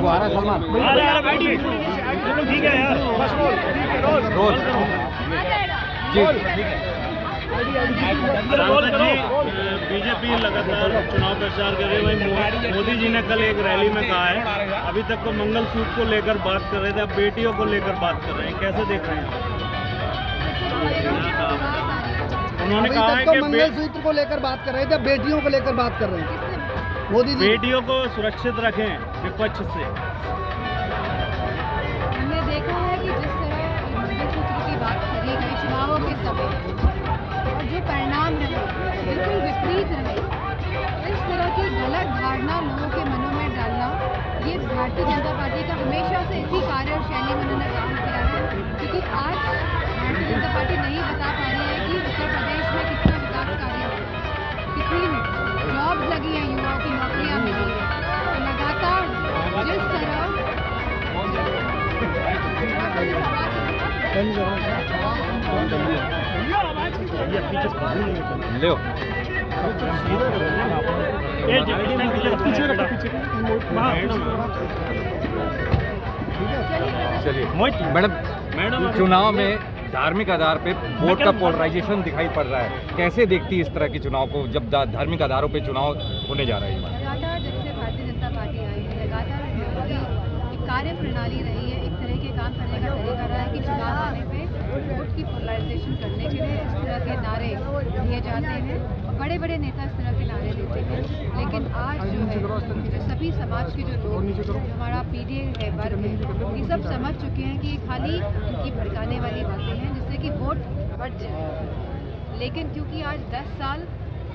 वो आ रहा है सलमान। ठीक है यार, बस रोल जी। बीजेपी लगातार चुनाव प्रचार कर रही है। वहीं मोदी जी ने कल एक रैली में कहा है, अभी तक तो मंगलसूत्र को लेकर बात कर रहे थे, अब बेटियों को लेकर बात कर रहे हैं, कैसे देख रहे हैं? उन्होंने कहा है कि मंगलसूत्र को लेकर बात कर रहे थे, बेटियों को लेकर बात कर रहे हैं मोदी जी। बेटियों को सुरक्षित रखें विपक्ष से। हमने देखा है कि जिस तरह मंगलसूत्र की बात करी गई चुनावों के समय और जो परिणाम रहे बिल्कुल विपरीत रहे, इस तरह की गलत धारणा लोगों के मनों में डालना, ये भारतीय जनता पार्टी का हमेशा से इसी कार्यशैली में उन्होंने काम किया है। क्योंकि आज भारतीय जनता पार्टी नहीं बता पा रही है कि उत्तर प्रदेश में कितना विकास कार्य हुआ, कितनी जॉब्स लगी हैं, युवाओं की नौकरियां मिली हैं। तो लगातार जिस तरह ले चलिए मैडम, चुनाव में धार्मिक आधार पे वोट का पोलराइजेशन दिखाई पड़ रहा है, कैसे देखती है इस तरह के चुनाव को जब धार्मिक आधारों पे चुनाव होने जा रहा है? लगातार जब से भारतीय जनता पार्टी आई है, लगातार एक कार्य प्रणाली रही है, एक तरह के काम करने का तरीका रहा है कि चुनाव आने पे वोट की पोलराइजेशन करने के लिए इस तरह के नारे दिए जाते हैं और बड़े बड़े नेता इस तरह के नारे देते हैं। लेकिन आज जो है जो सभी समाज के जो लोग, जो हमारा पीढ़ी है, वर्ग है, ये सब समझ चुके हैं कि खाली इनकी भड़काने वाली बातें हैं जिससे कि वोट बढ़ जाए। लेकिन क्योंकि आज 10 साल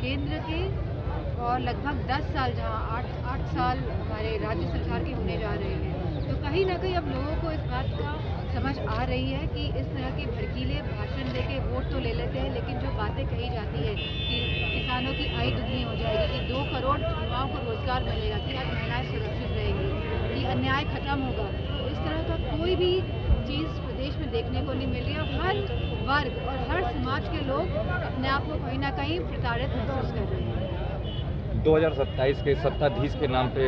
केंद्र के और लगभग 10 साल जहाँ 8 साल हमारे राज्य सरकार के होने जा रहे हैं, तो कहीं ना कहीं अब लोगों को इस बात का समझ आ रही है कि इस तरह के भड़कीले भाषण देके वोट तो ले लेते हैं, लेकिन जो बातें कही जाती है कि किसानों की आय दुगनी हो जाएगी, कि 2 करोड़ युवाओं को रोजगार मिलेगा, कि आज महिलाएं सुरक्षित रहेंगी, कि अन्याय खत्म होगा, तो इस तरह का कोई भी चीज़ प्रदेश में देखने को नहीं मिल रही है। हर वर्ग और हर समाज के लोग अपने आप को कहीं ना कहीं प्रताड़ित महसूस कर रहे हैं। 2027 के सत्ताधीश के नाम पे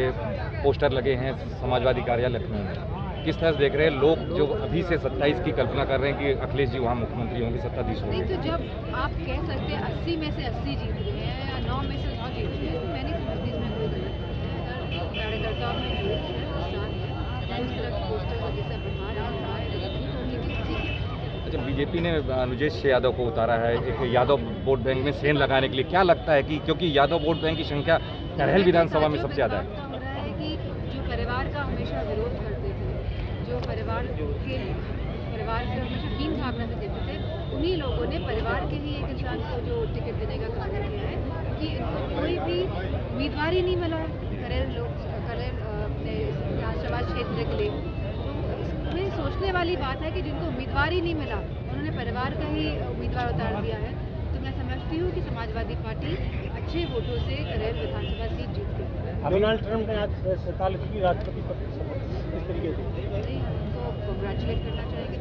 पोस्टर लगे हैं समाजवादी कार्यालय लखनऊ में, किस तरह से देख रहे हैं लोग जो अभी से 27 की कल्पना कर रहे हैं कि अखिलेश जी वहाँ मुख्यमंत्री होंगे, सत्ताधीश नहीं, होंगे? तो जब आप कह सकते हैं 80 में से 80 जीत रहे हैं या 9 में से 9 जीत रहे हैं, तो मैं नहीं समझती इसमें कोई गलत नहीं है। अगर कार्यकर्ताओं में जोश है, उत्साह है, उस तरह के पोस्टर का जैसा व्यवहार है, लेकिन ठीक है। अच्छा, बीजेपी ने अनुजेश यादव को उतारा है एक यादव वोट बैंक में सेन लगाने के लिए, क्या लगता है कि क्योंकि यादव वोट बैंक की संख्या करहल विधानसभा में सबसे ज़्यादा है? हो रहा है कि जो परिवार का हमेशा विरोध करते थे, जो परिवार को हमेशा हीन भावना से देते थे, उन्हीं लोगों ने परिवार के ही एक इंसान को जो टिकट देने का कार्य किया है कि कोई भी उम्मीदवार ही नहीं मिला करेल अपने विधानसभा क्षेत्र के लिए। तो इसमें सोचने वाली बात है कि जिनको उम्मीदवार ही नहीं मिला, उन्होंने परिवार का ही उम्मीदवार उतार दिया है। तो मैं समझती हूँ कि समाजवादी पार्टी अच्छे वोटों से करेल विधानसभा सीट जीत गई। डोनाल्ड ट्रंप ने आज 47वीं राष्ट्रपति पद इस तरीके से उनको कांग्रेचुलेट करना चाहिए।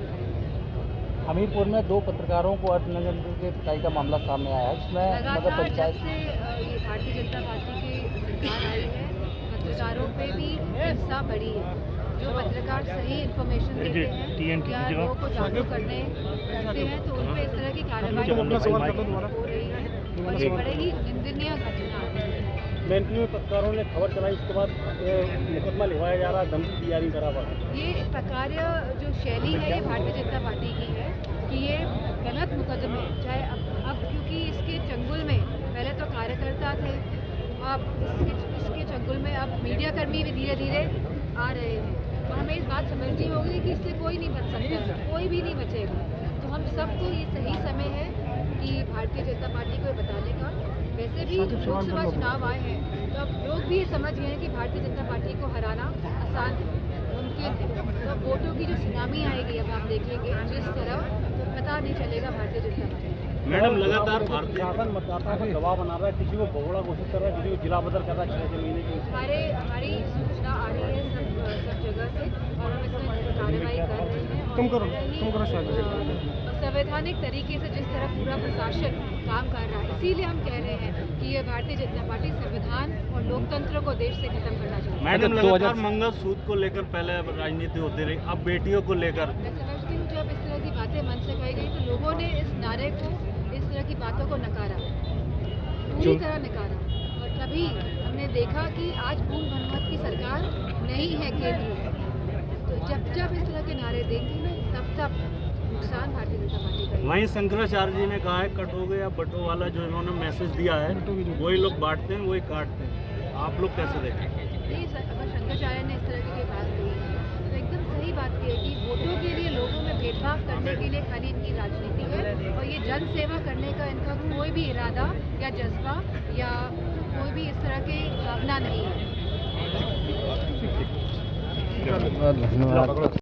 हमीरपुर में 2 पत्रकारों को अर्थनगर के पिटाई का मामला सामने आया है, जिसमें लगातार जब से ये भारतीय जनता पार्टी की सरकार आई है, पत्रकारों पे भी हिंसा बढ़ी है। जो पत्रकार सही इन्फॉर्मेशन देते हैं या लोगों को जागरूक करते हैं, तो उन पर इस तरह की कार्रवाई हो रही है और ये बड़े ही निंदनीय घटना है। बैंकिंग में पत्रकारों ने खबर चलाई, इसके बाद मुकदमा लिखवाया जा रहा, धमकी दी जा रही बराबर। ये प्रकार्य जो शैली है ये भारतीय जनता पार्टी की है कि ये गलत मुकदमे, चाहे अब क्योंकि इसके चंगुल में पहले तो कार्यकर्ता थे, अब इसके चंगुल में अब मीडियाकर्मी भी धीरे धीरे आ रहे हैं। और हमें इस बात समझनी होगी कि इससे कोई नहीं बच सकता, कोई भी नहीं बचेगा। तो हम सबको ये सही समय है कि भारतीय जनता पार्टी को बताने का। वैसे भी लोकसभा चुनाव आए हैं, तो अब लोग भी ये समझ गए हैं कि भारतीय जनता पार्टी को हराना आसान है, मुमकिन है। तो वोटों की जो सुनामी आएगी अब आप देखेंगे जिस तरह, तो पता नहीं चलेगा भारतीय जनता पार्टी। मैडम, लगातार भारतीय मतदाताओं को दबाव बना रहा है, किसी को भगोड़ा घोषित कर रहा है, किसी को जिला बदल कर रहा है 6 महीने की। हमारी सूचना आ रही है सब जगह से और हम इसमें कार्रवाई कर रहे हैं। संवैधानिक तरीके से जिस तरह पूरा प्रशासन काम कर रहा है, इसीलिए हम कह रहे हैं कि ये भारतीय जनता पार्टी संविधान और लोकतंत्र लोकतंत्र को देश से खत्म करना चाहते हैं। मैडम अच्छा, लगातार मंगल सूत्र को लेकर पहले राजनीति होती रही, अब बेटियों को लेकर मैं समझती हूँ जब इस तरह की बातें मन से कही गई तो लोगों ने इस नारे को, इस तरह की बातों को नकारा, पूरी तरह नकारा। और तभी हमने देखा कि आज पूर्ण बहुमत की सरकार नहीं है केंद्र में। तो जब जब इस तरह के नारे देंगे तब तब नुकसान भारतीय जनता पार्टी का ही है। वहीं शंकराचार्य जी ने कहा है कटोगे या बटो वाला जो इन्होंने मैसेज दिया है वही लोग बांटते हैं वही काटते हैं, आप लोग कैसे देखें? नहीं, अगर शंकराचार्य ने इस तरह की कोई बात कही है तो एकदम सही बात की है कि वोटों के लिए लोगों में भेदभाव करने के लिए खाली इनकी राजनीति है और ये जन सेवा करने का इनका कोई भी इरादा या जज्बा या कोई भी इस तरह की भावना नहीं है। धन्यवाद।